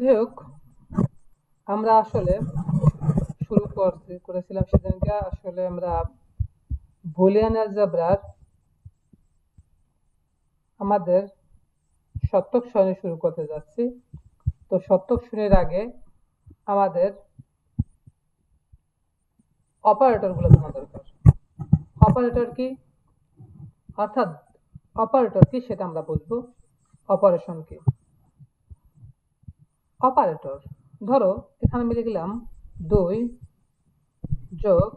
যাই হোক, আমরা আসলে শুরু করেছিলাম সেদিনকে আসলে আমরা বুলিয়ান অ্যালজেব্রার আমাদের শতক সারণী শুরু করতে যাচ্ছি। তো শতক শ্রেণীর আগে আমাদের অপারেটর গুলো জানা দরকার। অপারেটর কি, অর্থাৎ অপারেটর কি সেটা আমরা বুঝবো। অপারেশন কি? অপারেটর, ধরো এখানে আমি লিখলাম 2 যোগ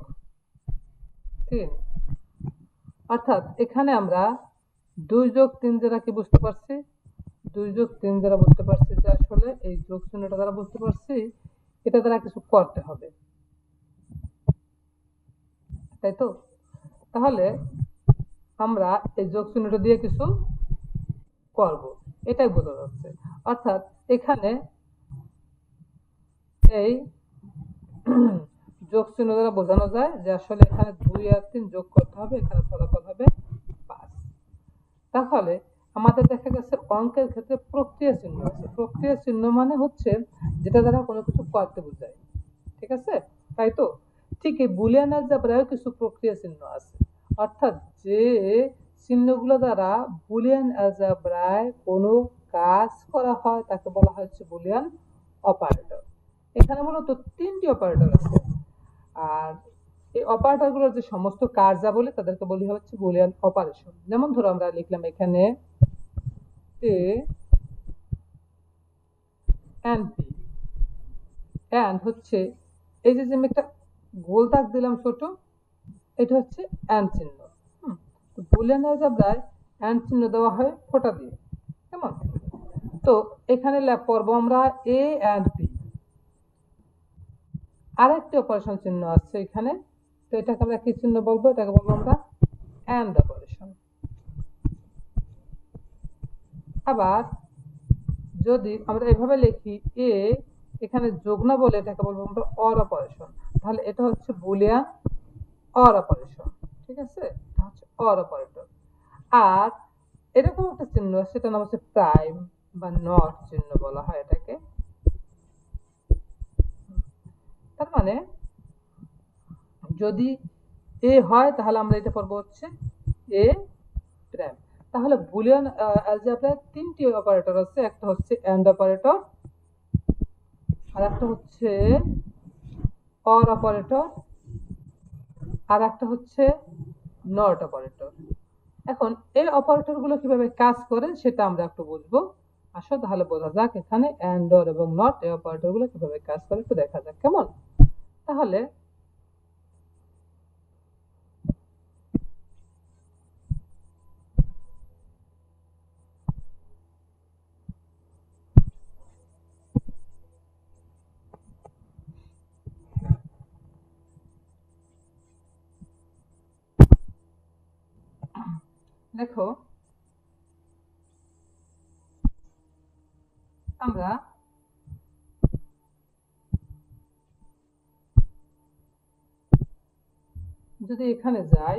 3, অর্থাৎ এখানে আমরা 2 যোগ 3 দ্বারা কি বুঝতে পারছি? 2 যোগ 3 দ্বারা বুঝতে পারছি যে আসলে এই যোগ চিহ্নটা দ্বারা বুঝতে পারছি এটা দ্বারা কিছু করতে হবে, তাই তো? তাহলে আমরা এই যোগ চিহ্নটা দিয়ে কিছু করব, এটাই বোঝা যাচ্ছে। অর্থাৎ এখানে এই যোগ চিহ্ন দ্বারা বোঝানো যায় যে আসলে এখানে 2 আর 3 যোগ করতে হবে, এখানে ফলাফল হবে 5। তাহলে আমাদের দেখা গেছে অঙ্কের ক্ষেত্রে প্রক্রিয়া চিহ্ন আছে। প্রক্রিয়া চিহ্ন মানে হচ্ছে যেটা দ্বারা কোনো কিছু করতে বোঝায়, ঠিক আছে? তাই তো? ঠিক এই বুলিয়ান অ্যালজেব্রায় কিছু প্রক্রিয়া চিহ্ন আছে, অর্থাৎ যে চিহ্নগুলো দ্বারা বুলিয়ান অ্যালজেব্রায় কোনো কাজ করা হয় তাকে বলা হচ্ছে বুলিয়ান অপারেটর। এখানে মূলত 3টি অপারেটর আছে, আর এই অপারেটরগুলোর যে সমস্ত কার্যাবলী তাদেরকে বলি হচ্ছে বুলিয়ান অপারেশন। যেমন ধরো আমরা লিখলাম এখানে এ এন্ড বি, এন্ড হচ্ছে এই যে আমি একটা গোল দাগ দিলাম ছোট, এটা হচ্ছে এন্ড চিহ্ন। বুলিয়ান অ্যালজেব্রায় এন্ড চিহ্ন দেওয়া হয় ফোঁটা দিয়ে, কেমন? তো এখানে পড়ব আমরা এ এন্ড বি। আরেকটি অপারেশন চিহ্ন আছে এখানে, তো এটাকে আমরা কি চিহ্ন বলবো? এটাকে বলবো আমরা এন্ড অপারেশন। আবার যদি আমরা এভাবে লিখি এ, এখানে যোগ না বলে এটাকে বলবো আমরা অর অপারেশন, তাহলে এটা হচ্ছে বুলিয়ান অর অপারেশন, ঠিক আছে? এটা হচ্ছে অর অপারেটর। আর এরকম একটা চিহ্ন আছে, সেটা নাম হচ্ছে প্রাইম বা নট চিহ্ন বলা হয় এটাকে। তার মানে যদি এ হয় তাহলে আমরা এটা পড়বো হচ্ছে এ প্রাইম। তাহলে বুলিয়ান অ্যালজেব্রায় 3টি অপারেটর আছে, একটা হচ্ছে এন্ড অপারেটর, আর একটা হচ্ছে অর অপারেটর, আর একটা হচ্ছে নট অপারেটর। এখন এই অপারেটর গুলো কিভাবে কাজ করে সেটা আমরা একটু বুঝবো। আসো তাহলে বোঝা যাক এখানে এন্ড, অর এবং নট এই অপারেটর গুলো কিভাবে কাজ করে একটু দেখা যাক, কেমন? তাহলে দেখো, আমরা যদি এখানে যাই,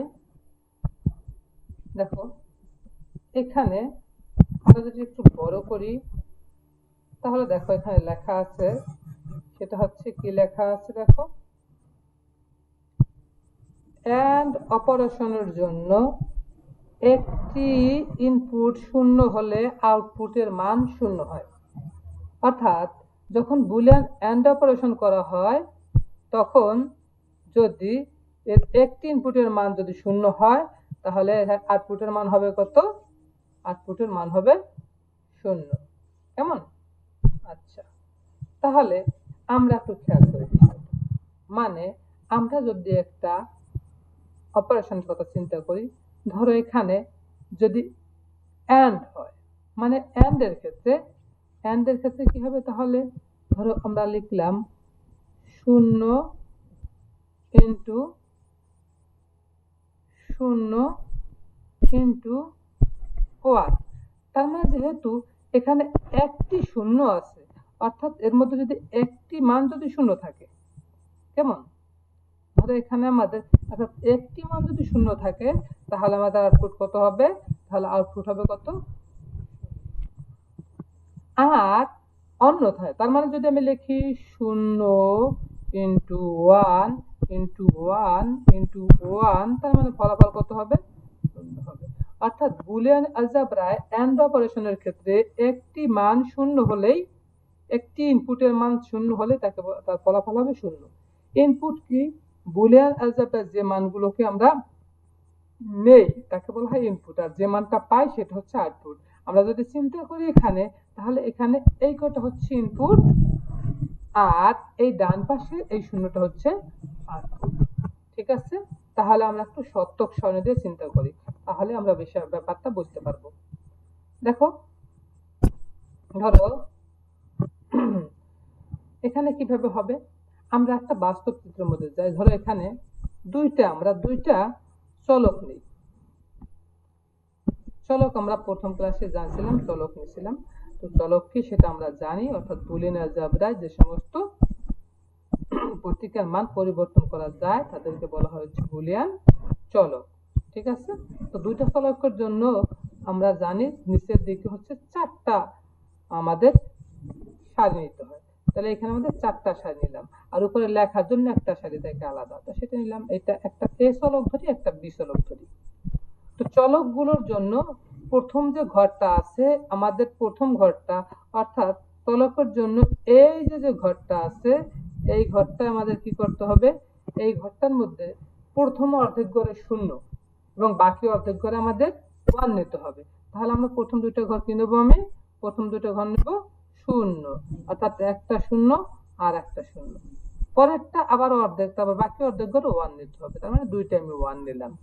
দেখো এখানে আমরা যদি একটু বড় করি তাহলে দেখো এখানে লেখা আছে, সেটা হচ্ছে কি লেখা আছে দেখো, এন্ড অপারেশনের জন্য একটি ইনপুট শূন্য হলে আউটপুটের মান শূন্য হয়। অর্থাৎ যখন বুলিয়ান এন্ড অপারেশন করা হয় তখন যদি এর একটি ইনপুটের মান যদি শূন্য হয় তাহলে আউটপুটের মান হবে কত? আউটপুটের মান হবে শূন্য, কেমন? আচ্ছা, তাহলে আমরা একটু খেয়াল করি, মানে আমরা যদি একটা অপারেশন কথা চিন্তা করি, ধরো এখানে যদি এন্ড হয়, মানে এন্ড এর ক্ষেত্রে কি হবে? তাহলে ধরো আমরা লিখলাম 0 ইন্টু 0 ইন্টু 1। তার মানে যেহেতু এখানে একটি শূন্য আছে, অর্থাৎ এর মধ্যে যদি একটি মান যদি শূন্য থাকে, কেমন? ধরো এখানে আমাদের অর্থাৎ একটি মান যদি শূন্য থাকে তাহলে আমাদের আউটপুট কত হবে? তাহলে আউটপুট হবে কত? আর অন্যথায় তার মানে যদি আমি লিখি 0 ইন্টু 1 ইন্টু 1 ইন্টু 1, তার মানে ফলাফল কত হবে? 0 হবে। অর্থাৎ বুলিয়ান অ্যালজেব্রায় এন্ড অপারেশনের ক্ষেত্রে একটি মান 0 হলেই, একটি ইনপুটের মান 0 হলে তার ফলাফল হবে 0। ইনপুট কি? বুলিয়ান অ্যালজেব্রায় যে মানগুলোকে আমরা নেই তাকে বলা হয় ইনপুট, আর যে মানটা পাই সেটা হচ্ছে আউটপুট। আমরা যদি চিন্তা করি এখানে, তাহলে এখানে এই কটা হচ্ছে ইনপুট, আর এই ডান পাশে এই শূন্যটা হচ্ছে আউটপুট। ঠিক আছে? তাহলে আমরা একটু সত্যক সারণী দিয়ে চিন্তা করি, তাহলে আমরা ব্যাপারটা বুঝতে পারবো। দেখো, ধরো এখানে কিভাবে হবে, আমরা একটা বাস্তব চিত্রের মধ্যে যাই। ধরো এখানে আমরা দুইটা চলক নিই। চলক আমরা প্রথম ক্লাসে জানছিলাম, চলক নিয়েছিলাম। তো চলক কি সেটা আমরা জানি, অর্থাৎ বুলিয়ান অ্যালজেব্রায় যে সমস্ত প্রতীকের মান পরিবর্তন করা যায় তাদেরকে বলা হচ্ছে বুলিয়ান চলক। ঠিক আছে? তো দুইটা চলকের জন্য আমরা জানি নিচের দিকে হচ্ছে 4টা আমাদের সারি নিতে হয়। তাহলে এখানে আমাদের 4টা সারি নিলাম, আর উপরে লেখার জন্য একটা সারি থেকে আলাদা, তো সেটা নিলাম। এটা একটা এ চলক ধরি, একটা বি চলক ধরি। তো চলকগুলোর জন্য প্রথম যে ঘরটা আছে, আমাদের প্রথম ঘরটা, অর্থাৎ চলকের জন্য এই যে ঘরটা আছে, এই ঘরটা আমাদের কি করতে হবে? এই ঘরটার মধ্যে প্রথম অর্ধেক ঘরে 0 এবং বাকি অর্ধেক ঘরে আমাদের 1 নিতে হবে। তাহলে আমরা প্রথম দুইটা ঘর কি নেবো? আমি প্রথম দুইটা ঘর নেব 0, অর্থাৎ একটা 0 আর একটা 0। পরেরটা আবার অর্ধেক, তারপর বাকি অর্ধেক ঘরে 1 নিতে হবে, তার মানে দুইটা আমি 1 নিলাম।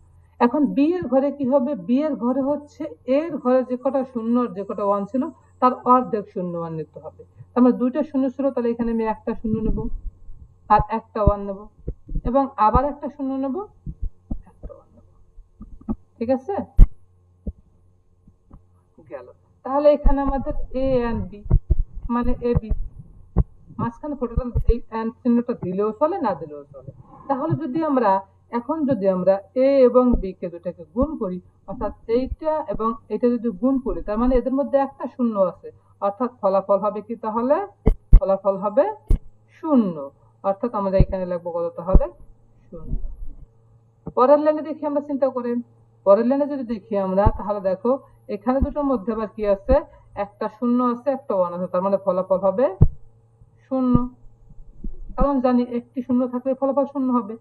এখন বি এর ঘরে কি হবে? বি এর ঘরে হচ্ছে এর ঘরে যে কটা 0 আর যে কটা 1 ছিল তার অর্ধেক 0 1 নিতে হবে। তার মানে দুইটা 0 ছিল, তাহলে এখানে আমি একটা 0 নেব আর একটা 1 নেব, এবং আবার একটা 0 নেব, একটা 1 নেব। ঠিক আছে? গেল। তাহলে এখানে আমাদের এ এন্ড বি, মানে এ বি, মাঝখানে ফোটাটা এই এন্ড চিহ্নটা দিলেও চলে, না দিলেও চলে। তাহলে যদি আমরা এ এবং বি কে দুটাকে গুণ করি, অর্থাৎ এইটা এবং এটা যদি গুণ করি, তার মানে এদের মধ্যে একটা 0 আছে, অর্থাৎ ফলাফল হবে কি? তাহলে ফলাফল হবে 0, অর্থাৎ আমরা এখানে লিখবো কত? তাহলে 0। পরের লাইনে দেখি, আমরা চিন্তা করি, পরের লাইনে যদি দেখি আমরা, তাহলে দেখো এখানে দুটোর মধ্যে আবার কি আছে? একটা 0 আছে, একটা 1 আছে, তার মানে ফলাফল হবে 0, কারণ জানি একটি 0 থাকলে ফলাফল 0 হবে।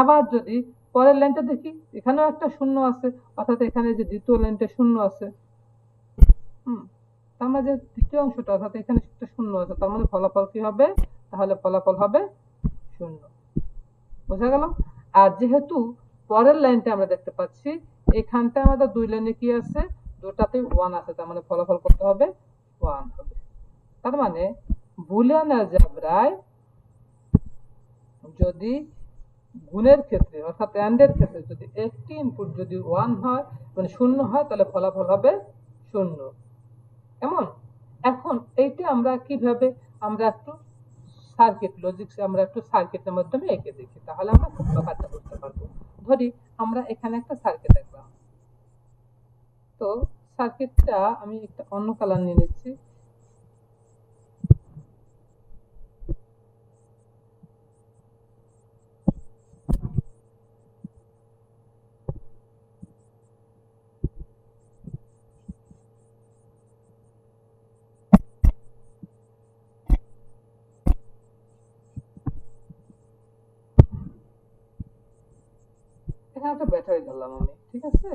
আবার যদি পরের লাইনটা দেখি, এখানেও একটা 0 আছে, অর্থাৎ এখানে যে দ্বিতীয় লাইনটা 0 আছে, তার মানে যে দ্বিতীয় অংশটা, অর্থাৎ এখানে একটা 0 আছে, তার মানে ফলাফল কি হবে? তাহলে ফলাফল হবে 0। বোঝা গেল? আর যেহেতু পরের লাইনটা আমরা দেখতে পাচ্ছি, এখানটা আমাদের দুই লাইনে কি আছে? দুটাতেই 1 আছে, তার মানে ফলাফল কত হবে? 1 হবে। তার মানে বুলিয়ান অ্যালজেব্রায় যদি গুণের ক্ষেত্রে, অর্থাৎ এন্ড এর ক্ষেত্রে, যদি একটি ইনপুট যদি 1 হয়, মানে 0 হয়, তাহলে ফলাফল হবে 0। এমন। এখন এইটা আমরা কিভাবে, আমরা একটু সার্কিট লজিক্স, আমরা একটু সার্কিটের মাধ্যমে এঁকে দেখি, তাহলে আমরা খুব ব্যাপারটা বুঝতে পারবো। ধরি আমরা এখানে একটা সার্কিট দেখলাম। তো সার্কিটটা আমি একটা অন্য কালার নিয়ে নিচ্ছি। এখানে একটা ব্যাটারি ধরলাম আমি। ঠিক আছে?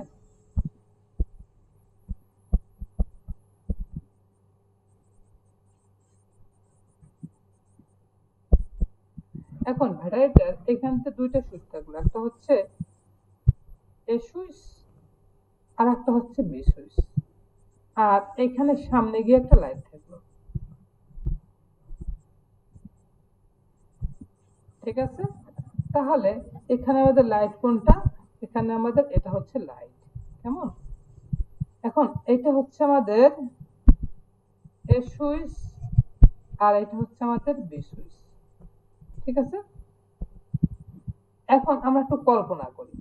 এখন ব্যাটারিটার এখান থেকে দুইটা সুইচ থাকলো, একটা হচ্ছে এ সুইচ আর একটা হচ্ছে বি সুইচ, আর এখানে সামনে গিয়ে একটা লাইট থাকলো। ঠিক আছে? তাহলে এখানে আমাদের লাইট কোনটা? এখানে আমাদের এটা হচ্ছে লাইট। কেমন? এখন এটা হচ্ছে আমাদের এ সুইচ, আর এটা হচ্ছে আমাদের বি সুইচ। ঠিক আছে? এখন আমরা একটু কল্পনা করি।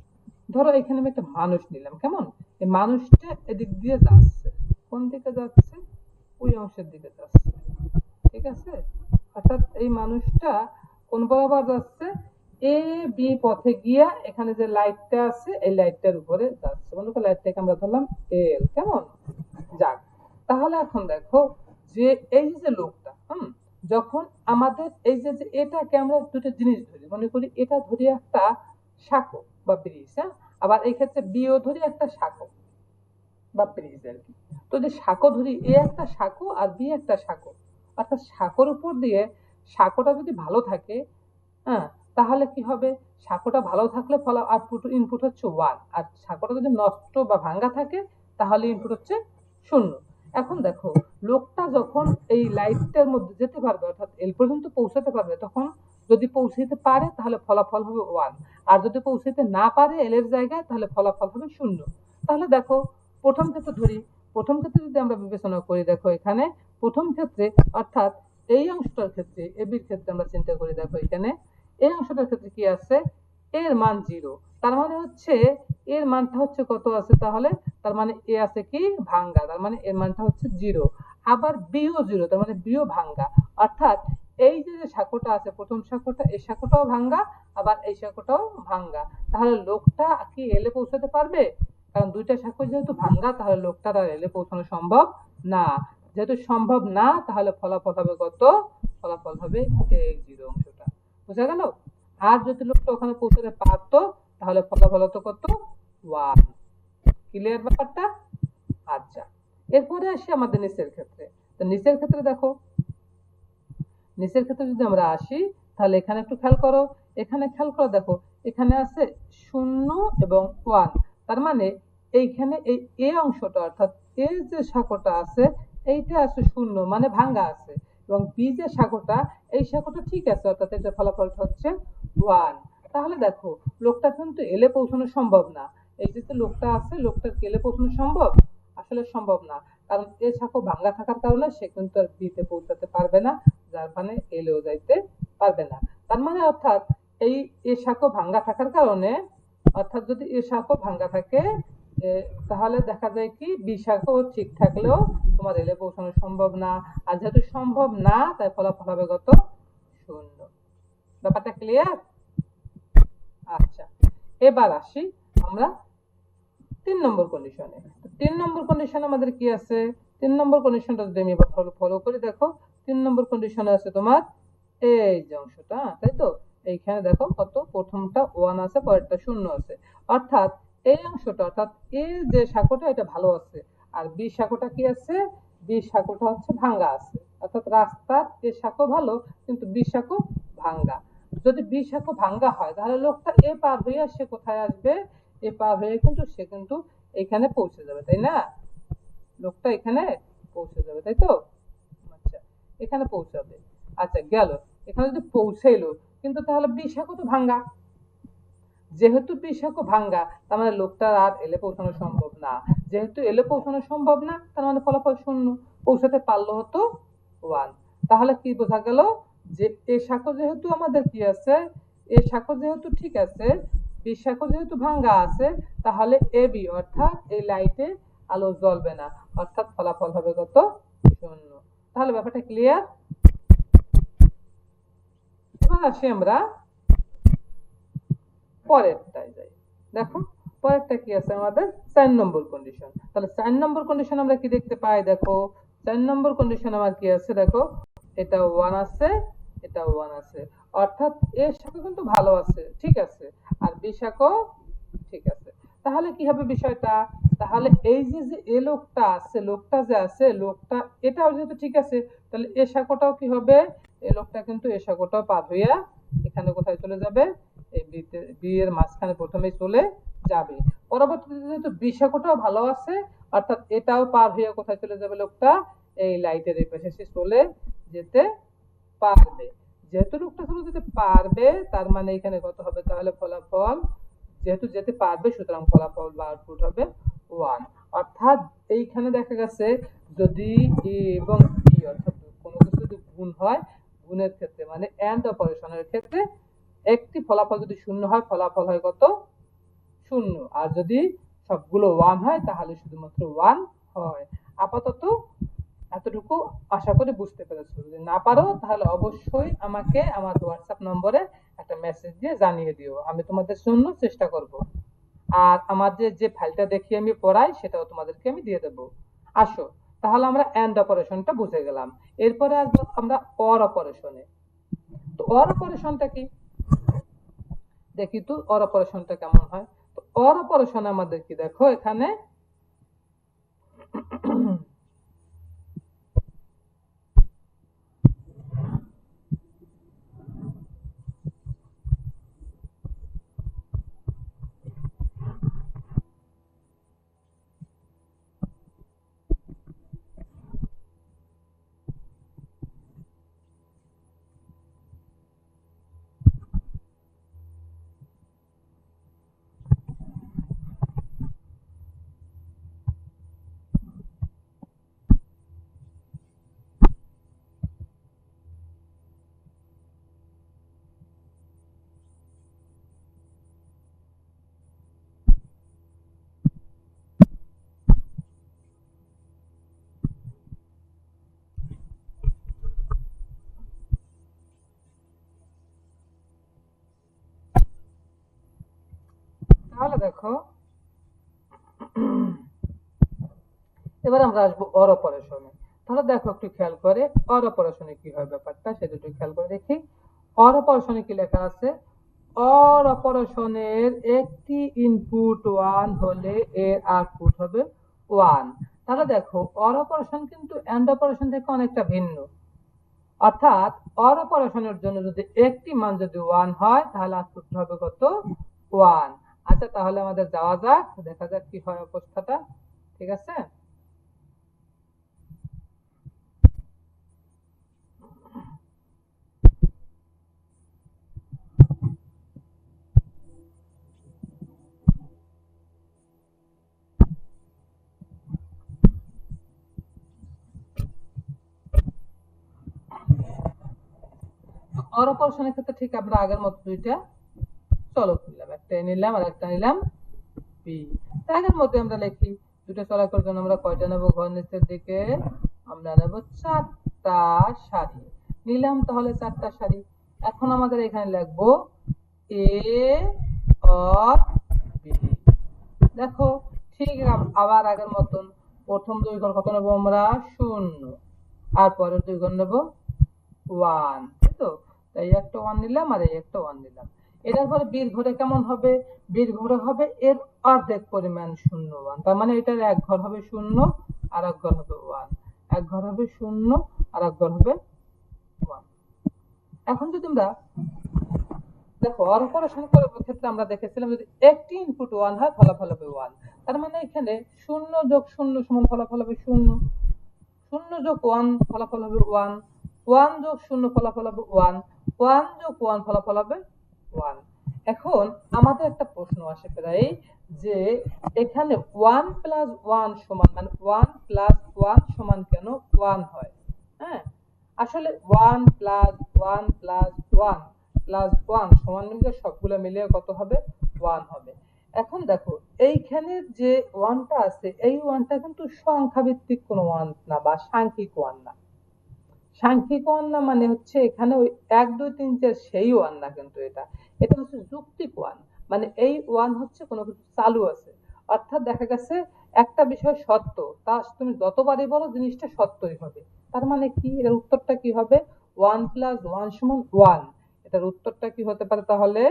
ধরো এখানে আমি একটা মানুষ নিলাম। কেমন? এই মানুষটা এদিক দিয়ে যাচ্ছে। কোন দিকে যাচ্ছে? ওই অংশের দিকে যাচ্ছে। ঠিক আছে? এই মানুষটা কোন বরাবর যাচ্ছে, এ বি পথে গিয়া এখানে যে লাইটটা আছে এই লাইটটার উপরে যাচ্ছে। মনে করো লাইটটাকে আমরা ধরলাম এল, কেমন? যাক, তাহলে এখন দেখো যে এই যে লোকটা যখন আমাদের এই যে এটাকে আমরা দুটো জিনিস ধরি, মনে করি এটা ধরি একটা সাঁকো বা ব্রিজ, আবার এই ক্ষেত্রে বিও ধরি একটা সাঁকো বা ব্রিজ আর কি। তো যে সাঁকো ধরি, এ একটা সাঁকো আর বি একটা সাঁকো, অর্থাৎ সাঁকোর উপর দিয়ে সাঁকোটা যদি ভালো থাকে, হ্যাঁ, তাহলে কি হবে, সাঁকোটা ভালো থাকলে ফল আউটপুট ইনপুট হচ্ছে 1, আর সাঁকোটা যদি নষ্ট বা ভাঙ্গা থাকে তাহলে ইনপুট হচ্ছে 0। এখন দেখো লোকটা যখন এই লাইটটার মধ্যে যেতে পারবে, অর্থাৎ এল পর্যন্ত পৌঁছাতে পারবে, তখন যদি পৌঁছাতে পারে তাহলে ফলাফল হবে 1, আর যদি পৌঁছাতে না পারে এল এর জায়গায় তাহলে ফলাফল হবে 0। তাহলে দেখো প্রথম ক্ষেত্রে ধরি, প্রথম ক্ষেত্রে যদি আমরা বিবেচনা করি, দেখো এখানে প্রথম ক্ষেত্রে অর্থাৎ এই অংশটার ক্ষেত্রে এবির ক্ষেত্রে আমরা চিন্তা করি, দেখো এখানে এই অংশটার ক্ষেত্রে কি আছে, এর মান 0, তার মানে হচ্ছে এর মানটা হচ্ছে কত আছে, তাহলে তার মানে এ আছে কি ভাঙ্গা, তার মানে এর মানটা হচ্ছে 0। আবার বিও 0, তার মানে বিও ভাঙ্গা, অর্থাৎ এই যে সাঁকোটা আছে প্রথম সাঁকোটা, এই সাঁকোটাও ভাঙ্গা, আবার এই সাঁকোটাও ভাঙ্গা। তাহলে লোকটা কি এলে পৌঁছাতে পারবে? কারণ দুইটা সাঁকো যেহেতু ভাঙ্গা, তাহলে লোকটার আর এলে পৌঁছানো সম্ভব না। যেহেতু সম্ভব না, তাহলে ফলাফল হবে কত? ফলাফল হবে এই 0 অংশটা। বুঝা গেল? আর যদি লোকটা ওখানে পৌঁছাতে পারতো তাহলে ফলাফল হতো কত? 1। ক্লিয়ার ব্যাপারটা? আচ্ছা, এরপরে আসি আমাদের নিচের ক্ষেত্রে। তো নিচের ক্ষেত্রে দেখো, নিচের ক্ষেত্রে যদি আমরা আসি তাহলে এখানে একটু খেয়াল করো, এখানে খেয়াল করো, দেখো এখানে আছে 0 এবং 1, তার মানে এইখানে এই এ অংশটা অর্থাৎ এ যে সাঁকোটা আছে এইটা আছে 0 মানে ভাঙ্গা আছে, এবং বি যে সাঁকোটা এই সাঁকোটা ঠিক আছে, অর্থাৎ এটা ফলাফলটা হচ্ছে 1। তাহলে দেখো লোকটা কিন্তু এলে পৌঁছানো সম্ভব না। এই যে লোকটা আছে, লোকটার এলে পৌঁছানো সম্ভব? আসলে সম্ভব না, কারণ এ সাঁকো ভাঙ্গা থাকার কারণে সে কিন্তু আর বিতে পৌঁছাতে পারবে না, যার মানে এলেও যাইতে পারবে না। তার মানে অর্থাৎ এই এ সাঁকো ভাঙ্গা থাকার কারণে, অর্থাৎ যদি এ সাঁকো ভাঙ্গা থাকে তাহলে দেখা যায় কি বি সাঁকো ঠিক থাকলেও তোমার এলে পৌঁছানো সম্ভব না, আর যেহেতু সম্ভব না তাই ফলাফল হবে কত? 0। ব্যাপারটা ক্লিয়ার? আচ্ছা, এবার আসি আমরা 3 নম্বর কন্ডিশনে। 3 নম্বর কন্ডিশনে আমাদের কি আছে? 3 নম্বর কন্ডিশনটা যদি আমি ফলো করি, দেখো 3 নম্বর কন্ডিশনে আছে তোমার এই যে অংশটা, তাই তো? এইখানে দেখো কত, প্রথমটা 1 আছে, পরেরটা 0 আছে, অর্থাৎ এই অংশটা অর্থাৎ এ যে সাঁকোটা এটা ভালো আছে, আর বি সাঁকোটা কি আছে? বি সাঁকোটা হচ্ছে ভাঙ্গা আছে, অর্থাৎ রাস্তার এ সাঁকো ভালো কিন্তু বি সাঁকো ভাঙ্গা। যদি বি সাঁকো ভাঙ্গা হয় তাহলে লোকটা এ পার হয়ে সে কোথায় আসবে? এ পার হয়ে কিন্তু সে কিন্তু এখানে পৌঁছে যাবে, তাই না? লোকটা এখানে পৌঁছে যাবে, তাই তো? আচ্ছা, এখানে পৌঁছাবে। আচ্ছা গেল, এখানে যদি পৌঁছাইলো, কিন্তু তাহলে বি সাঁকো তো ভাঙ্গা, যেহেতু বি সাঁকো ভাঙ্গা তার মানে লোকটার আর এলে পৌঁছানো সম্ভব না, যেহেতু এলে পৌঁছানো সম্ভব না তার মানে ফলাফল 0, পৌঁছাতে পারলো হতো 1। তাহলে কি বোঝা গেল যে এ সাঁকো যেহেতু আমাদের কি আছে, এ সাঁকো যেহেতু ঠিক আছে, বি সাঁকো যেহেতু ভাঙ্গা আছে, তাহলে এ বি অর্থাৎ এই লাইটে আলো জ্বলবে না, অর্থাৎ ফলাফল হবে কত? 0। তাহলে ব্যাপারটা ক্লিয়ার? এবার আসি আমরা পরেরটায় যাই। দেখো পরেরটা কি আছে আমাদের? 4 নম্বর কন্ডিশন। তাহলে 4 নম্বর কন্ডিশন আমরা কি দেখতে পাই? দেখো 4 নম্বর কন্ডিশন আমার কি আছে, দেখো এটা 1 আছে, এটা 1 আছে, অর্থাৎ এ সাঁকো কিন্তু ভালো আছে, ঠিক আছে, আর বি সাঁকো ঠিক আছে। তাহলে কি হবে বিষয়টা? তাহলে এই যে এ লোকটা আছে, লোকটা যে আছে, লোকটা এটাও যেহেতু ঠিক আছে, তাহলে এ সাঁকোটাও কি হবে? এ লোকটা কিন্তু এ সাঁকোটাও পার হইয়া এখানে কোথায় চলে যাবে? এই বি এর মাঝখানে প্রথমেই চলে যাবে। পরবর্তীতে যেহেতু বি সাঁকোটাও ভালো আছে, অর্থাৎ এটাও পার হইয়া কোথায় চলে যাবে লোকটা? এই লাইটের এই পাশে সে চলে যেতে পারবে। যেহেতু লোকটা চলে যেতে পারবে তার মানে এখানে কত হবে তাহলে ফলাফল? যেহেতু যেতে পারবে সুতরাং ফলাফল বা আউটপুট হবে 1। অর্থাৎ এইখানে দেখা গেছে যদি এ এবং বি অর্থাৎ কোনো কিছু যদি গুণ হয়, গুণের ক্ষেত্রে মানে এন্ড অপারেশনের ক্ষেত্রে একটি ফলাফল যদি 0 হয় ফলাফল হয় কত? 0। আর যদি সবগুলো 1 হয় তাহলে শুধুমাত্র 1 হয়। আপাতত এতটুকু এতটুকু আশা করি বুঝতে পেরেছো। যদি না পারো তাহলে অবশ্যই আমাকে আমার হোয়াটসঅ্যাপ নম্বরে একটা মেসেজ দিয়ে জানিয়ে দিও, আমি তোমাদের জন্য চেষ্টা করব। আর আমার যে ফাইলটা দেখিয়ে আমি পড়াই সেটাও তোমাদেরকে আমি দিয়ে দেবো। আসো, তাহলে আমরা এন্ড অপারেশনটা বুঝে গেলাম। এরপরে আসবো আমরা অর অপারেশনে। তো অর অপারেশনটা কি, দেখি তো অর অপারেশনটা কেমন হয়। তো অর অপারেশন আমাদের কি, দেখো এখানে তাহলে দেখো এবার আমরা আসবো অর অপারেশনে। তাহলে দেখো একটু খেয়াল করে অর অপারেশনে কি হয় ব্যাপারটা সেটা একটু খেয়াল করে দেখি। অর অপারেশনে কি লেখা আছে, অর অপারেশনের একটি ইনপুট 1 হলে এর আউটপুট হবে 1। তাহলে দেখো অর অপারেশন কিন্তু এন্ড অপারেশন থেকে অনেকটা ভিন্ন। অর্থাৎ অর অপারেশনের জন্য যদি একটি মান যদি 1 হয় তাহলে আউটপুট হবে কত, 1। আচ্ছা তাহলে আমাদের যাওয়া যাক, দেখা যাক কি হয় অবস্থাটা। ঠিক আছে, অর অপারেশনের ক্ষেত্রে ঠিক আমরা আগের মতো দুইটা চলক নিলাম, একটা নিলাম আর একটা নিলাম পি। আগের মতো আমরা লিখি, দুটো চলকের জন্য আমরা কয়টা নেব, ঘর নিচের দিকে আমরা নেব 4টা সারি নিলাম, তাহলে 4টা সারি। এখন আমাদের এখানে লিখবো এ অর বি। দেখো ঠিক আবার আগের মতন প্রথম দুই ঘর কত নেবো আমরা, 0, আর পরের দুই ঘর নেবো 1, তাই তো। তাই একটা 1 নিলাম আর এই একটা 1 নিলাম। এটার পরে বীর ঘরে কেমন হবে, বীর ঘরে হবে এর অর্ধেক পরিমাণ 0 1, তার মানে এটার এক ঘর হবে 0 আর এক ঘর হবে 1, এক ঘর হবে 0 আর এক ঘর হবে 1। এখন যদি আমরা দেখো অর অপারেশন করার ক্ষেত্রে আমরা দেখেছিলাম যদি একটি ইনপুট 1 হয় ফলাফল হবে 1, তার মানে এখানে 0 যোগ 0 সমান ফলাফল হবে 0, 0 যোগ 1 ফলাফল হবে 1, 1 যোগ 0 ফলাফল হবে 1, 1 যোগ 1 ফলাফল হবে 1। এখন আমাদের একটা প্রশ্ন আসে প্রায় যে এখানে 1 প্লাস 1 সমান মানে 1 প্লাস 1 সমান কেন 1 হয়। হ্যাঁ, আসলে 1 প্লাস 1 প্লাস 1 প্লাস 1 সমান মিলে সবগুলো মিলিয়ে কত হবে, 1 হবে। এখন দেখো এইখানে যে 1টা আছে এই 1টা কিন্তু সংখ্যা ভিত্তিক কোনো 1 না বা সাংখ্যিক 1 না। সাংখ্যিক 1 না মানে হচ্ছে এখানে ওই 1 2 3 4 সেই 1 না, কিন্তু এটা এটা হচ্ছে যুক্তিক 1। মানে এই 1 হচ্ছে কোনো কিছু চালু আছে, অর্থাৎ দেখা গেছে একটা বিষয় সত্য, তা তুমি যতবারই বলো জিনিসটা সত্যই হবে। তার মানে কি, এর উত্তরটা কি হবে, 1 প্লাস 1 সমান 1। এটার উত্তরটা কি হতে পারে তাহলে,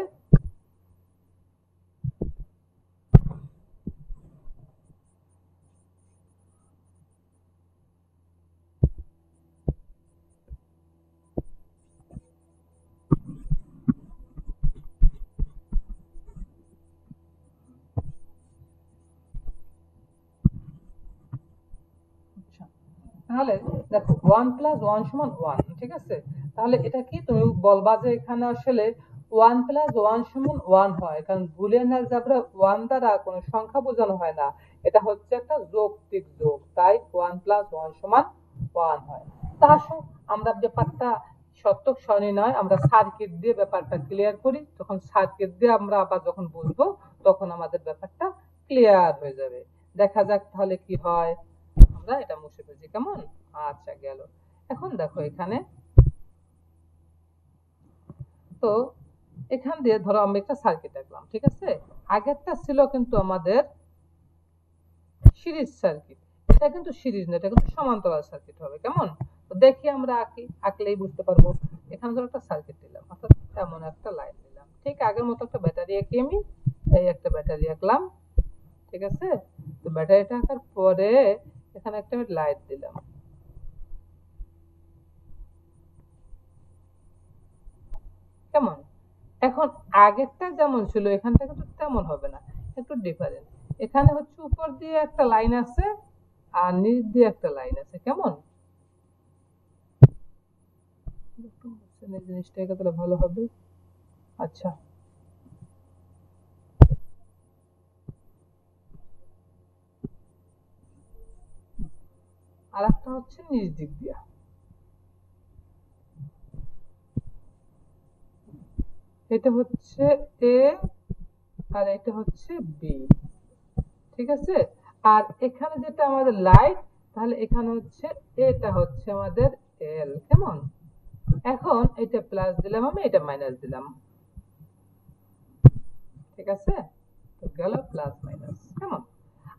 তাহলে দেখো 1 প্লাস 1 সমান 1, ঠিক আছে। তাহলে এটা কি তুমি বলবা যে এখানে আসলে 1 প্লাস 1 সমান 1 হয়, কারণ বুলিয়ান অ্যালজেব্রা 1 দ্বারা কোনো সংখ্যা বোঝানো হয় না, এটা হচ্ছে একটা যৌক্তিক যোগ, তাই 1 প্লাস 1 সমান 1 হয়। তা আসো আমরা ব্যাপারটা সত্যক সরণি নয়, আমরা সার্কিট দিয়ে ব্যাপারটা ক্লিয়ার করি, তখন সার্কিট দিয়ে আমরা আবার যখন বুঝবো তখন আমাদের ব্যাপারটা ক্লিয়ার হয়ে যাবে। দেখা যাক তাহলে কি হয়। আমরা আমরা এটা মুছে ফেলছি। কেমন? আচ্ছা, গেল। এখন দেখো এখানে, তো এখান দিয়ে ধরো আমি একটা সার্কিট আঁকলাম, ঠিক আছে? আগেরটা ছিল কিন্তু আমাদের সিরিজ সার্কিট, এটা কিন্তু সিরিজ না, এটা কিন্তু সমান্তরাল সার্কিট হবে। কেমন? তো দেখি আমরা আঁকলেই বুঝতে পারবো। এখানে ধরো একটা সার্কিট দিলাম, অর্থাৎ এমন একটা লাইন দিলাম, ঠিক আগের মতো একটা ব্যাটারি আঁকি আমি। এই একটা ব্যাটারি আঁকলাম, ঠিক আছে? তো ব্যাটারিটা আঁকার পরে এখানে একটা আমি লাইট দিলাম। কেমন? এখন আগেরটা যেমন ছিল এখানটা কিন্তু তেমন হবে না, একটু ডিফারেন্ট। এখানে হচ্ছে উপর দিয়ে একটা লাইন আছে আর নিচ দিয়ে একটা লাইন আছে। কেমন? জিনিসটা কতটা ভালো হবে। আচ্ছা, আর একটা হচ্ছে নিচ দিক দিয়া, এটা হচ্ছে এ আর এটা হচ্ছে বি, ঠিক আছে? আর এখানে যেটা আমাদের লাইট, তাহলে এখানে হচ্ছে এটা হচ্ছে আমাদের এল। কেমন? এখন এটা প্লাস দিলাম আমি, এটা মাইনাস দিলাম, ঠিক আছে? তো গেল প্লাস মাইনাস। কেমন?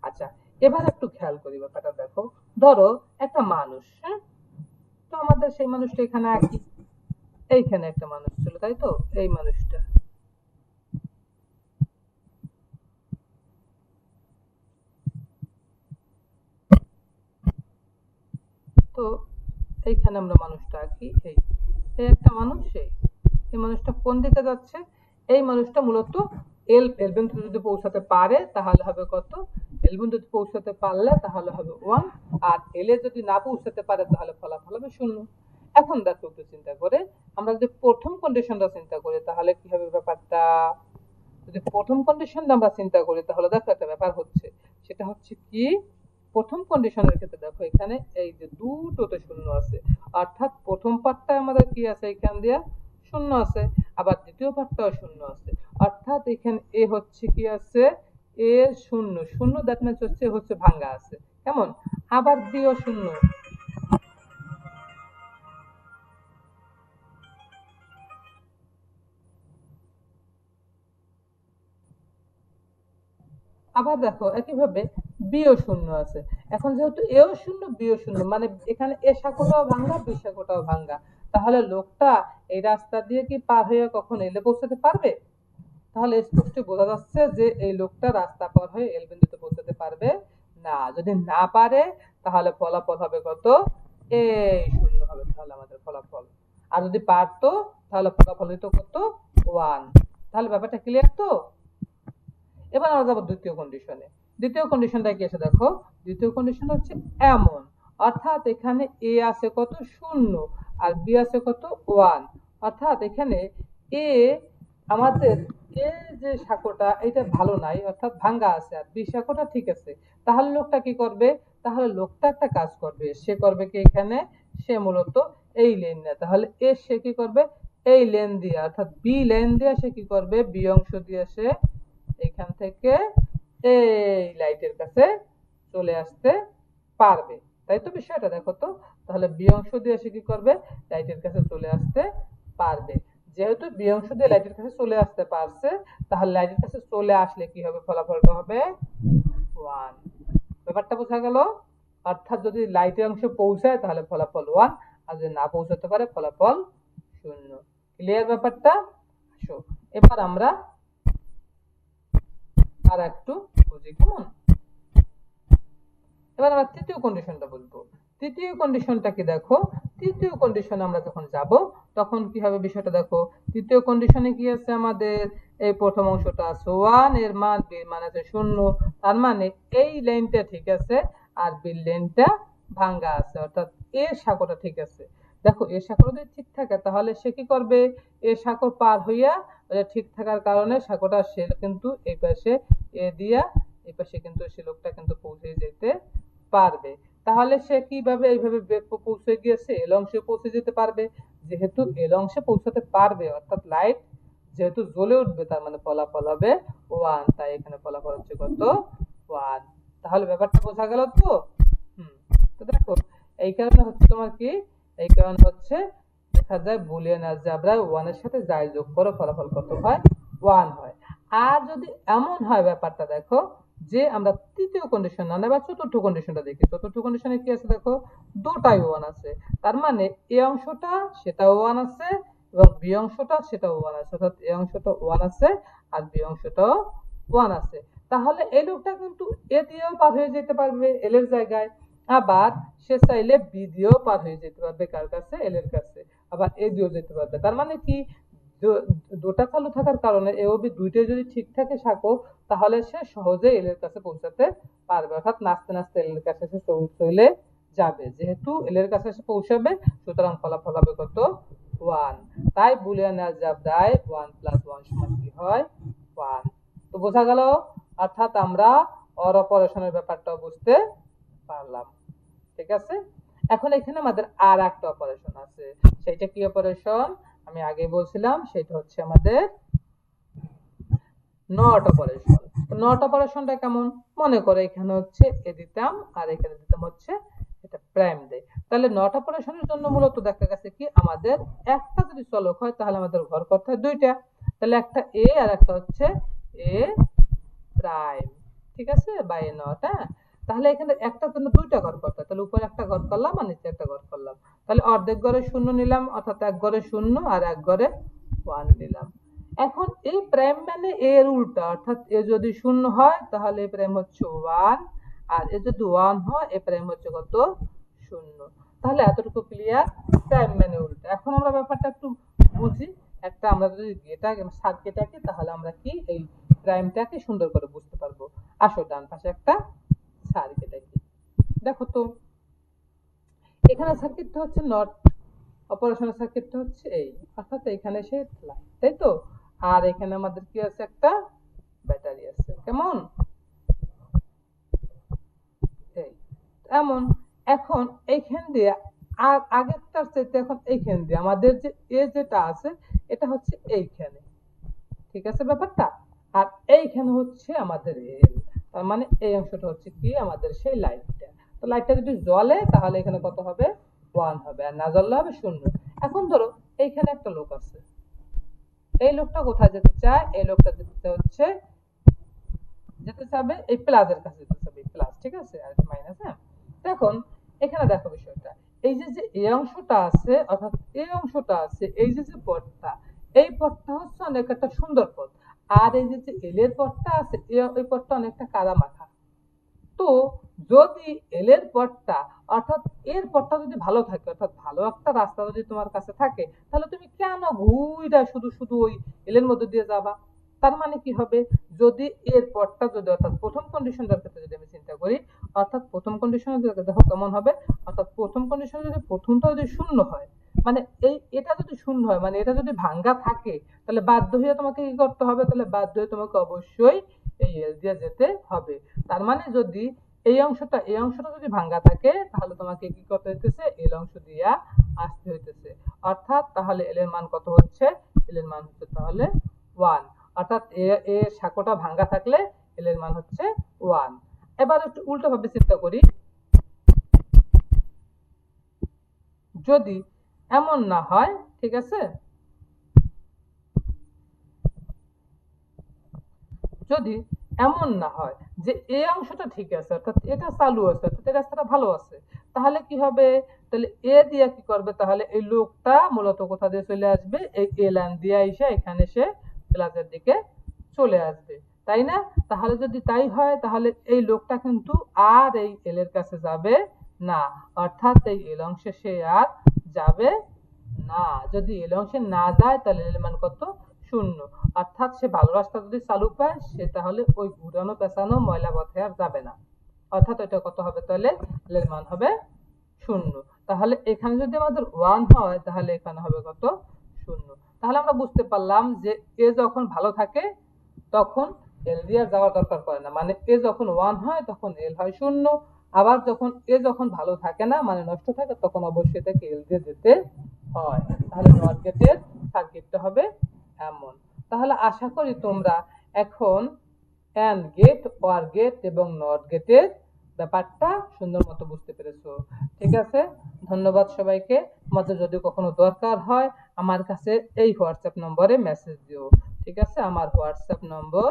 আচ্ছা, এবার একটু খেয়াল করি ব্যাপারটা। দেখো, ধরো একটা মানুষ, হ্যাঁ? তো আমাদের সেই মানুষটা এখানে আঁকি। এইখানে একটা মানুষ ছিল, তাই তো? এই মানুষটা, তো এইখানে আমরা মানুষটা আঁকি। এই একটা মানুষ, এই মানুষটা কোন দিকে যাচ্ছে? এই মানুষটা মূলত এল বিন্দুতে যদি পৌঁছাতে পারে তাহলে হবে কত? এল বিন্দুতে পৌঁছাতে পারলে তাহলে হবে 1, আর এল এ যদি না পৌঁছাতে পারে তাহলে ফলাফল হবে 0। এখন দেখো একটু চিন্তা করে, আমরা যদি প্রথম কন্ডিশনটা চিন্তা করি তাহলে কি হবে ব্যাপারটা? যদি প্রথম কন্ডিশনটা আমরা চিন্তা করি তাহলে দেখো একটা ব্যাপার হচ্ছে, সেটা হচ্ছে কি, প্রথম কন্ডিশনের ক্ষেত্রে দেখো এখানে এই যে দুটোতে শূন্য আছে, অর্থাৎ প্রথম পার্টটা আমাদের কি আছে, এখান দিয়ে শূন্য আছে, আবার দ্বিতীয় পার্টটাও শূন্য আছে, অর্থাৎ এখানে এ হচ্ছে কি আছে, এ শূন্য শূন্য, দ্যাট মিন্স হচ্ছে ভাঙ্গা আছে। কেমন? আবার বিও শূন্য। আবার দেখো একইভাবে বিও শূন্য আছে। এখন যেহেতু এও শূন্য বিও শূন্য, মানে এখানে এ শাখাটাও ভাঙ্গা বি শাখাটাও ভাঙ্গা, তাহলে লোকটা এই রাস্তা দিয়ে কি পার হয়ে কখন এলে পৌঁছাতে পারবে? তাহলে স্পষ্ট বোঝা যাচ্ছে যে এই লোকটা রাস্তা পার হয়ে এল বিন্দুতে পৌঁছাতে পারবে না। যদি না পারে তাহলে ফলাফল হবে কত? এই শূন্য হবে তাহলে আমাদের ফলাফল। আর যদি পারতো তাহলে ফলাফল হতো কত? 1। তাহলে ব্যাপারটা ক্লিয়ার তো? এবার আমরা যাবো দ্বিতীয় কন্ডিশনে। দ্বিতীয় কন্ডিশনটা কি আছে দেখো, দ্বিতীয় কন্ডিশন হচ্ছে এমন, অর্থাৎ এখানে এ আছে কত? 0, আর বি আছে কত? 1। অর্থাৎ এখানে এ আমাদের এ যে সাঁকোটা এটা ভালো নাই, অর্থাৎ ভাঙ্গা আছে, আর বি সাঁকোটা ঠিক আছে। তাহলে লোকটা কি করবে? তাহলে লোকটা একটা কাজ করবে, সে করবে কি এখানে, সে মূলত এই লেন নেয়। তাহলে এ সে কি করবে? এই লেন দিয়ে, অর্থাৎ বি লেন দিয়ে সে কি করবে? বি অংশ দিয়ে সে এখান থেকে এই লাইটের কাছে চলে আসতে পারবে। তাই তো বিষয়টা দেখো তো। তাহলে বি অংশ দিয়ে সে কি করবে? লাইটের কাছে চলে আসতে পারবে। যেহেতু বি অংশ দিয়ে লাইটের কাছে চলে আসতে পারছে, তাহলে লাইটের কাছে চলে আসলে কি হবে? ফলাফলটা হবে 1। ব্যাপারটা বোঝা গেল? অর্থাৎ যদি লাইটের অংশে পৌঁছায় তাহলে ফলাফল 1, আর যদি না পৌঁছাতে পারে ফলাফল 0। ক্লিয়ার ব্যাপারটা? আসো এবার আমরা আর একটু বুঝি। কেমন? এবার আমরা তৃতীয় কন্ডিশনটা বলবো। তৃতীয় কন্ডিশনটা কি দেখো, তৃতীয় কন্ডিশনে আমরা যখন যাব তখন কি হবে বিষয়টা দেখো। তৃতীয় কন্ডিশনে কি আছে আমাদের? এই প্রথম অংশটা আছে 1, এর মান বি এর মান আছে 0, তার মানে এই লাইনটা ঠিক আছে আর বি লাইনটা ভাঙ্গা আছে, অর্থাৎ এ শাখাটা ঠিক আছে। দেখো এ শাখাটা যদি ঠিক থাকে তাহলে সে কি করবে? এ শাখা পার হইয়া ঠিক থাকার কারণে শাখাটা সে কিন্তু এই পাশে এ দিয়া এই পাশে কিন্তু সে লোকটা কিন্তু পৌঁছে যেতে পারবে। তাহলে সে কিভাবে এইভাবে পৌঁছে গিয়েছে এল অংশে পৌঁছে যেতে পারবে। যেহেতু এল অংশে পৌঁছাতে পারবে, অর্থাৎ লাইট যেহেতু জ্বলে উঠবে, তার মানে ফলাফল হবে 1। তাই এখানে ফলাফল হচ্ছে কত? 1। তাহলে ব্যাপারটা বোঝা গেল তো? হুম। তো দেখো এই কারণে হচ্ছে তোমার কি, এই কারণে হচ্ছে দেখা যায় বুলিয়ান অ্যালজেব্রায় 1 এর সাথে যাই যোগ করো ফলাফল কত হয়, 1 হয়। আর যদি এমন হয় ব্যাপারটা দেখো যে আমরা তৃতীয় কন্ডিশন না এবার চতুর্থ কন্ডিশনটা দেখি, চতুর্থ কন্ডিশনে কি আছে দেখো, দুটাই 1 আছে, তার মানে এ অংশটা সেটাও 1 আছে এবং বি অংশটা সেটাও 1 আছে, অর্থাৎ এ অংশটা 1 আছে আর বি অংশটাও 1 আছে। তাহলে এই লোকটা কিন্তু এ দিয়েও পার হয়ে যেতে পারবে এল এর জায়গায়, আবার সে চাইলে বি দিয়েও পার হয়ে যেতে পারবে কার কাছে, এল এর কাছে, আবার এ দিয়েও যেতে পারবে। তার মানে কি, দুটা চালু থাকার কারণে এ ও বি দুইটাই যদি ঠিক থাকে সাঁকো, তাহলে সে সহজে এল এর কাছে পৌঁছাতে পারবে, অর্থাৎ নাচতে নাচতে এল এর কাছে সে চলে যাবে। যেহেতু এল এর কাছে সে পৌঁছাবে সুতরাং ফলাফল হবে কত, 1। তাই বুলিয়ান অ্যালজেব্রায় 1 + 1 সমান কি হয়, 1। তো বোঝা গেল, অর্থাৎ আমরা অর অপারেশনের ব্যাপারটাও বুঝতে পারলাম। ঠিক আছে, এখন এখানে আমাদের আর একটা অপারেশন আছে, সেটা কি অপারেশন, আমি আগে বলছিলাম সেটা হচ্ছে আমাদের নট অপারেশন। নট অপারেশনটা কেমন, মনে করে এখানে হচ্ছে এ দিতাম আর এখানে দিতাম হচ্ছে এটা প্রাইম দেয়, তাহলে নট অপারেশনের জন্য মূলত দেখা গেছে কি আমাদের একটা যদি চলক হয় তাহলে আমাদের ঘর করতে হয় দুইটা, তাহলে একটা এ আর একটা হচ্ছে এ প্রাইম, ঠিক আছে, বা এ নট। হ্যাঁ, তাহলে এখানে একটার জন্য দুইটা ঘর করতে হয়, তাহলে উপরে একটা ঘর করলাম আর নিচে একটা ঘর করলাম, তাহলে অর্ধেক ঘরে শূন্য নিলাম, অর্থাৎ এক ঘরে শূন্য আর এক ঘরে 1 নিলাম। এখন এই প্রাইম মানে এর উল্টা, অর্থাৎ এ যদি শূন্য হয় তাহলে এ প্রাইম হচ্ছে 1, আর এ যদি 1 হয় এ প্রাইম হচ্ছে কত, শূন্য। তাহলে এতটুকু ক্লিয়ার, প্রাইম মানে উল্টা। এখন আমরা ব্যাপারটা একটু বুঝি, একটা আমরা যদি এটা সার্কিট আঁকি তাহলে আমরা কি এই প্রাইমটাকে সুন্দর করে বুঝতে পারবো। আসো ডান পাশে একটা সার্কিট আঁকি। দেখো তো এখানে সার্কিটটা হচ্ছে নট অপারেশনের সার্কিটটা হচ্ছে এই, অর্থাৎ এখানে সে লাইন, তাই তো, আর এখানে আমাদের কি আছে, একটা ব্যাটারি আছে, কেমন এই এমন। এখন এইখান দিয়ে আগেরটার চাইতে এখন এইখান দিয়ে আমাদের যে এ যেটা আছে এটা হচ্ছে এইখানে, ঠিক আছে ব্যাপারটা, আর এইখানে হচ্ছে আমাদের এল, তার মানে এই অংশটা হচ্ছে কি আমাদের সেই লাইটটা। তো লাইটটা যদি জ্বলে তাহলে এখানে কত হবে, 1 হবে, আর না জ্বললে হবে 0। এখন ধরো এইখানে একটা লোক আছে, এই লোকটা কোথায় যেতে চায়, এই লোকটা যেতে হচ্ছে যেতে চাবে এই প্লাসের কাছে যেতে চাবে, প্লাস, ঠিক আছে, আর মাইনাস। হ্যাঁ, এখন এখানে দেখো বিষয়টা, এই যে যে এই অংশটা আছে অর্থাৎ এই অংশটা আছে, এই যে যে পথটা, এই পথটা হচ্ছে অনেক একটা সুন্দর পথ, আর এই যে যে এল এর পথটা আছে এই পথটা অনেকটা কাদা মাখা। তো যদি এল এর পথটা অর্থাৎ এর পথটা যদি ভালো থাকে, অর্থাৎ ভালো একটা রাস্তা যদি তোমার কাছে থাকে, তাহলে তুমি কেন ঘুইরা শুধু শুধু ওই এল এর মধ্যে দিয়ে যাবা। তার মানে কি হবে, যদি এর পথটা যদি অর্থাৎ প্রথম কন্ডিশনটার ক্ষেত্রে যদি আমি চিন্তা করি, অর্থাৎ প্রথম কন্ডিশনে দেখো কেমন হবে, অর্থাৎ প্রথম কন্ডিশনে যদি প্রথমটা যদি শূন্য হয়, মানে এটা যদি শূন্য হয় মানে এটা যদি ভাঙ্গা থাকে, তাহলে বাধ্য হয়ে তোমাকে কি করতে হবে, তাহলে বাধ্য হয়ে তোমাকে অবশ্যই এই এল দিয়ে যেতে হবে। তার মানে যদি এই অংশটা যদি ভাঙ্গা থাকে তাহলে তোমাকে কি করতে হইতেছে, এল অংশ দিয়া আসতে হইতেছে, অর্থাৎ তাহলে এল এর মান কত হচ্ছে, এল এর মান হচ্ছে তাহলে 1, অর্থাৎ এ সাঁকোটা ভাঙ্গা থাকলে এল এর মান হচ্ছে 1। এবার একটু উল্টো ভাবে চিন্তা করি, যদি এমন না হয়, ঠিক আছে, যদি এমন না হয় যে এই অংশটা ঠিক আছে অর্থাৎ এটা চালু আছে অর্থাৎ এই রাস্তাটা ভালো আছে, তাহলে কি হবে, তাহলে এ দিয়ে কি করবে, তাহলে এই লোকটা মূলত কোথা দিয়ে চলে আসবে, এই এ লাইন দিয়ে এসে এখানে সে প্লাসের দিকে চলে আসবে, তাই না। তাহলে যদি তাই হয় তাহলে এই লোকটা কিন্তু আর এই এল এর কাছে যাবে না, অর্থাৎ এই এল অংশে সে আর যাবে না। যদি এল অংশে না যায় তাহলে এল মান কত, 0, অর্থাৎ সে ভালো রাস্তা যদি চালু পায় সে তাহলে ওই ঘুরানো পেঁচানো ময়লা পথে আর যাবে না, অর্থাৎ ওইটা কত হবে, তাহলে এল এর মান হবে 0। তাহলে এখানে যদি আমাদের 1 হয় তাহলে এখানে হবে কত, 0। তাহলে আমরা বুঝতে পারলাম যে এ যখন ভালো থাকে তখন এল দিয়ে যাওয়ার দরকার পড়ে না, মানে এ যখন 1 হয় তখন এল হয় 0, আবার যখন ভালো থাকে না মানে নষ্ট থাকে তখন অবশ্যই তাকে এল দিয়ে যেতে হয়। তাহলে নট গেটের সার্কিটটা হবে এমন। তাহলে আশা করি তোমরা এখন অ্যান্ড গেট, ওয়ার গেট এবং নট গেটের ব্যাপারটা সুন্দর মতো বুঝতে পেরেছো। ঠিক আছে, ধন্যবাদ সবাইকে। তোমাদের যদি কখনো দরকার হয় আমার কাছে এই হোয়াটসঅ্যাপ নম্বরে মেসেজ দিও। ঠিক আছে, আমার হোয়াটসঅ্যাপ নম্বর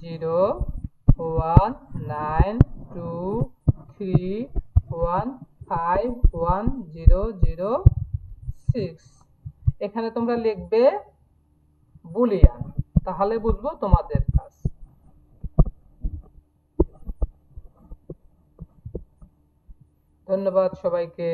019231511006। এখানে তোমরা লিখবে বুলিয়ান, তাহলে বুঝবো তোমাদের কাজ। ধন্যবাদ সবাইকে।